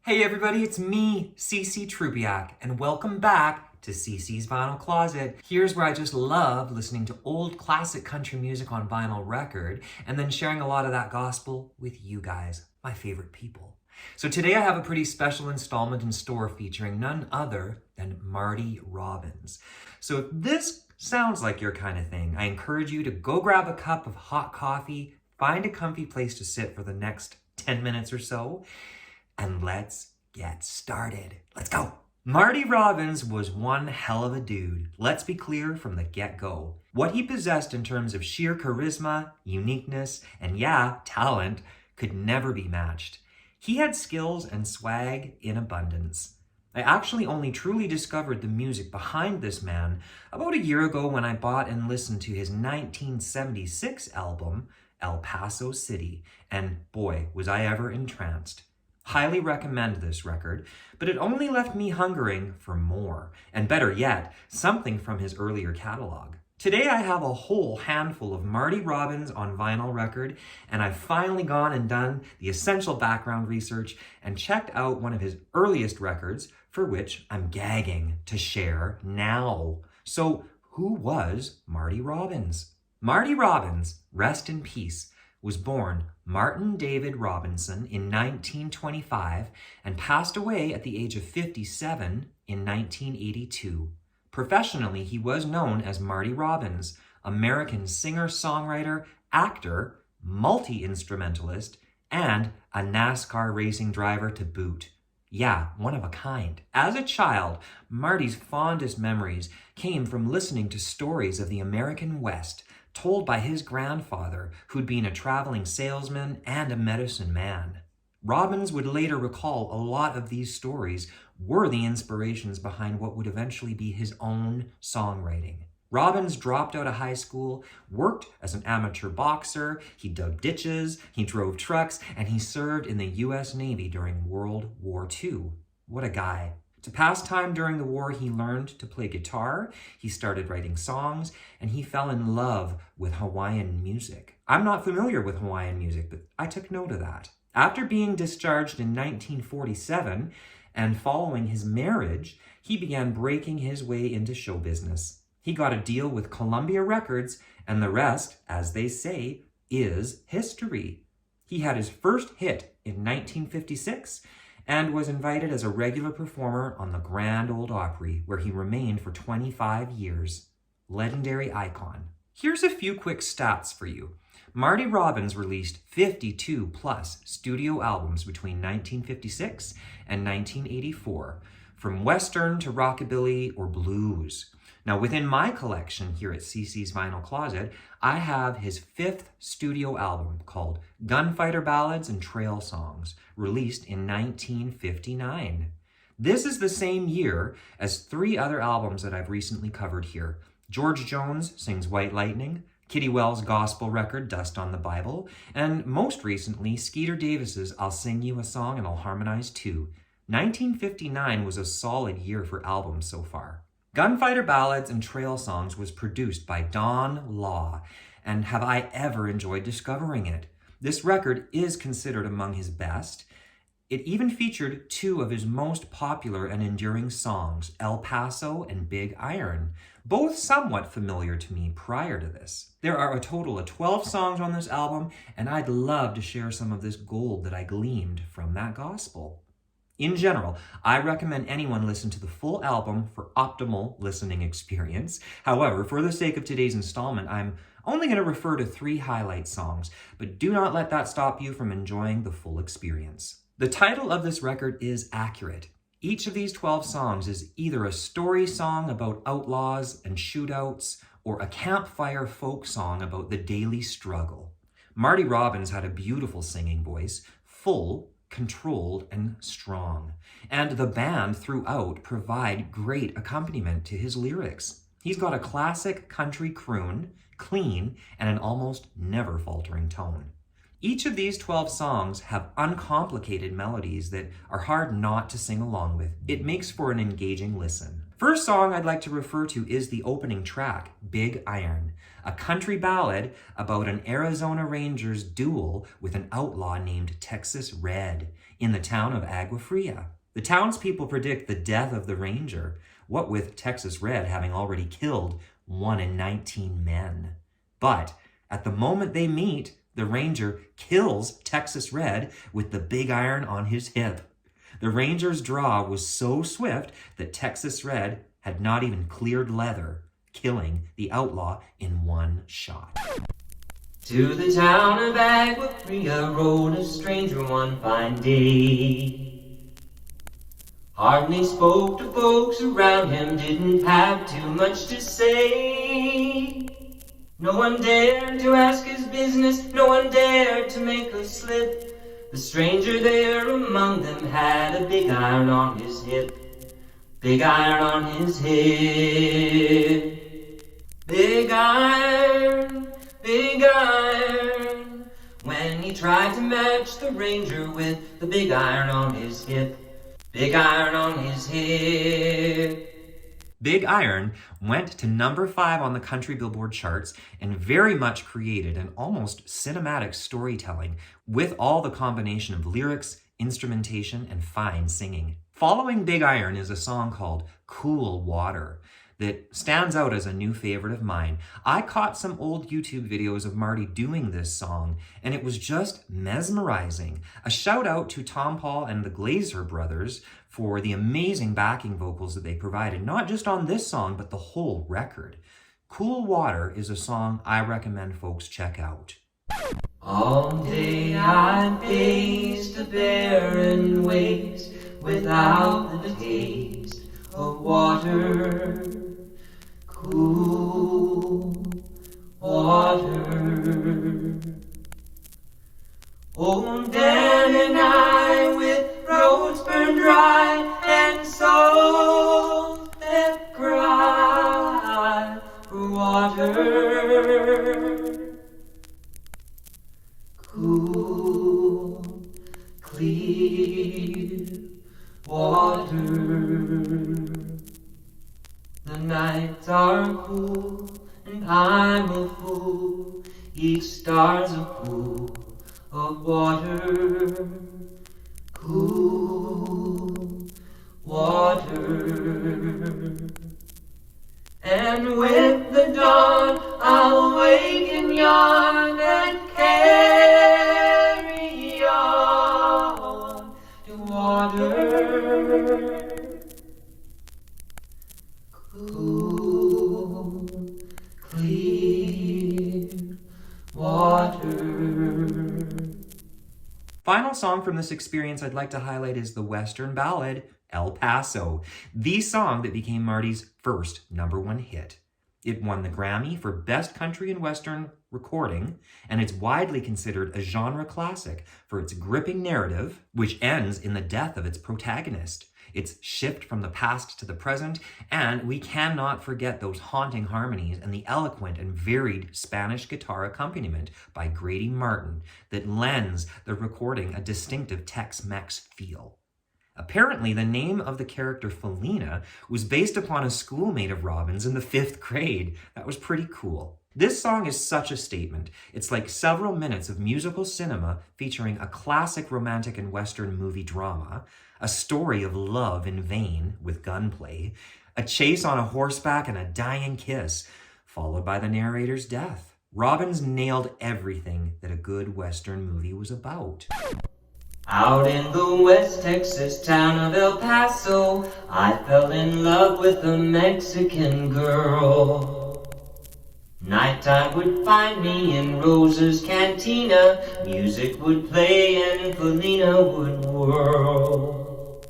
Hey everybody, it's me, Trubiak, and welcome back to CC's Vinyl Closet. Here's where I just love listening to old classic country music on vinyl record and then sharing a lot of that gospel with you guys, my favorite people. So today I have a pretty special installment in store featuring none other than Marty Robbins. So if this sounds like your kind of thing, I encourage you to go grab a cup of hot coffee, find a comfy place to sit for the next 10 minutes or so, and let's get started. Let's go. Marty Robbins was one hell of a dude. Let's be clear from the get-go. What he possessed in terms of sheer charisma, uniqueness, and talent could never be matched. He had skills and swag in abundance. I actually only truly discovered the music behind this man about a year ago when I bought and listened to his 1976 album, El Paso City, and boy, was I ever entranced. Highly recommend this record, but it only left me hungering for more, and better yet, something from his earlier catalog. Today I have a whole handful of Marty Robbins on vinyl record, and I've finally gone and done the essential background research and checked out one of his earliest records, for which I'm gagging to share now. So who was Marty Robbins? Marty Robbins, rest in peace, was born Martin David Robinson in 1925 and passed away at the age of 57 in 1982. Professionally, he was known as Marty Robbins, American singer-songwriter, actor, multi-instrumentalist, and a NASCAR racing driver to boot. Yeah, one of a kind. As a child, Marty's fondest memories came from listening to stories of the American West, told by his grandfather, who'd been a traveling salesman and a medicine man. Robbins would later recall a lot of these stories were the inspirations behind what would eventually be his own songwriting. Robbins dropped out of high school, worked as an amateur boxer, he dug ditches, he drove trucks, and he served in the U.S. Navy during World War II. What a guy. To pass time during the war, he learned to play guitar, he started writing songs, and he fell in love with Hawaiian music. I'm not familiar with Hawaiian music, but I took note of that. After being discharged in 1947 and following his marriage, he began breaking his way into show business. He got a deal with Columbia Records, and the rest, as they say, is history. He had his first hit in 1956, and was invited as a regular performer on the Grand Ole Opry, where he remained for 25 years. Legendary icon. Here's a few quick stats for you. Marty Robbins released 52 plus studio albums between 1956 and 1984, from Western to rockabilly or blues. Now, within my collection here at CC's Vinyl Closet, I have his 5th studio album called Gunfighter Ballads and Trail Songs, released in 1959. This is the same year as 3 other albums that I've recently covered here. George Jones sings White Lightning, Kitty Wells' gospel record, Dust on the Bible, and most recently, Skeeter Davis's I'll Sing You a Song and I'll Harmonize Too. 1959 was a solid year for albums so far. Gunfighter Ballads and Trail Songs was produced by Don Law, and have I ever enjoyed discovering it. This record is considered among his best. It even featured 2 of his most popular and enduring songs, El Paso and Big Iron, both somewhat familiar to me prior to this. There are a total of 12 songs on this album, and I'd love to share some of this gold that I gleaned from that gospel. In general, I recommend anyone listen to the full album for optimal listening experience. However, for the sake of today's installment, I'm only going to refer to 3 highlight songs, but do not let that stop you from enjoying the full experience. The title of this record is accurate. Each of these 12 songs is either a story song about outlaws and shootouts, or a campfire folk song about the daily struggle. Marty Robbins had a beautiful singing voice, full, controlled, and strong. And the band throughout provide great accompaniment to his lyrics. He's got a classic country croon, clean, and an almost never faltering tone. Each of these 12 songs have uncomplicated melodies that are hard not to sing along with. It makes for an engaging listen. First song I'd like to refer to is the opening track, Big Iron, a country ballad about an Arizona Ranger's duel with an outlaw named Texas Red in the town of Agua Fria. The townspeople predict the death of the Ranger, what with Texas Red having already killed 1 in 19 men. But at the moment they meet, the Ranger kills Texas Red with the big iron on his hip. The Ranger's draw was so swift that Texas Red had not even cleared leather, killing the outlaw in one shot. To the town of Agua Fria rode a stranger one fine day. Hardly spoke to folks around him, didn't have too much to say. No one dared to ask his business, no one dared to make a slip. The stranger there among them had a big iron on his hip. Big iron on his hip. Big iron, big iron. When he tried to match the Ranger with the big iron on his hip. Big iron on his hip. Big Iron went to number 5 on the country Billboard charts and very much created an almost cinematic storytelling with all the combination of lyrics, instrumentation, and fine singing. Following Big Iron is a song called Cool Water that stands out as a new favorite of mine. I caught some old YouTube videos of Marty doing this song, and it was just mesmerizing. A shout out to Tom Paul and the Glazer brothers for the amazing backing vocals that they provided, not just on this song, but the whole record. Cool Water is a song I recommend folks check out. All day I faced the barren waste without the taste of water. Cool water. Old Dan and I, with roads burned dry and souls that cry for water. Cool, clear water. The nights are cool and I'm a fool. Each star's a pool of water. Cool water. And with the dawn I'll wake and yawn and carry on to water. Cool, clear water. Final song from this experience I'd like to highlight is the Western ballad, El Paso, the song that became Marty's first #1 hit. It won the Grammy for Best Country and Western Recording, and it's widely considered a genre classic for its gripping narrative, which ends in the death of its protagonist. Its shift from the past to the present, and we cannot forget those haunting harmonies and the eloquent and varied Spanish guitar accompaniment by Grady Martin that lends the recording a distinctive Tex-Mex feel. Apparently, the name of the character Felina was based upon a schoolmate of Robbins in the 5th grade. That was pretty cool. This song is such a statement. It's like several minutes of musical cinema featuring a classic romantic and Western movie drama, a story of love in vain with gunplay, a chase on a horseback and a dying kiss, followed by the narrator's death. Robbins nailed everything that a good Western movie was about. Out in the West Texas town of El Paso, I fell in love with a Mexican girl. Nighttime would find me in Rosa's cantina, music would play and Felina would whirl.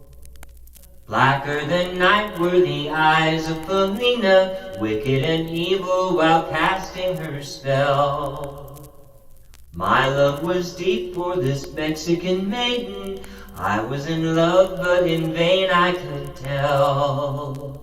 Blacker than night were the eyes of Felina, wicked and evil while casting her spell. My love was deep for this Mexican maiden, I was in love but in vain I could tell.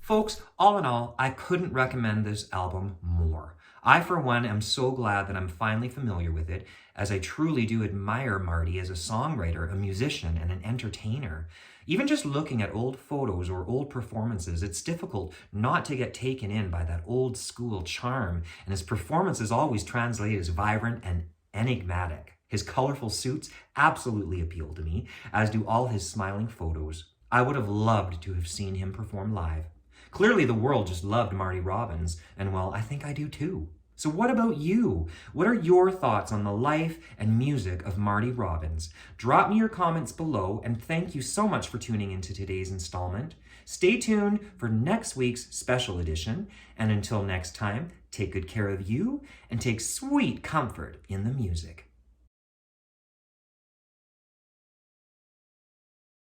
Folks, all in all, I couldn't recommend this album more. I, for one, am so glad that I'm finally familiar with it, as I truly do admire Marty as a songwriter, a musician, and an entertainer. Even just looking at old photos or old performances, it's difficult not to get taken in by that old school charm, and his performances always translate as vibrant and enigmatic. His colorful suits absolutely appeal to me, as do all his smiling photos. I would have loved to have seen him perform live. Clearly, the world just loved Marty Robbins, and well, I think I do too. So what about you? What are your thoughts on the life and music of Marty Robbins? Drop me your comments below, and thank you so much for tuning into today's installment. Stay tuned for next week's special edition, and until next time, take good care of you and take sweet comfort in the music.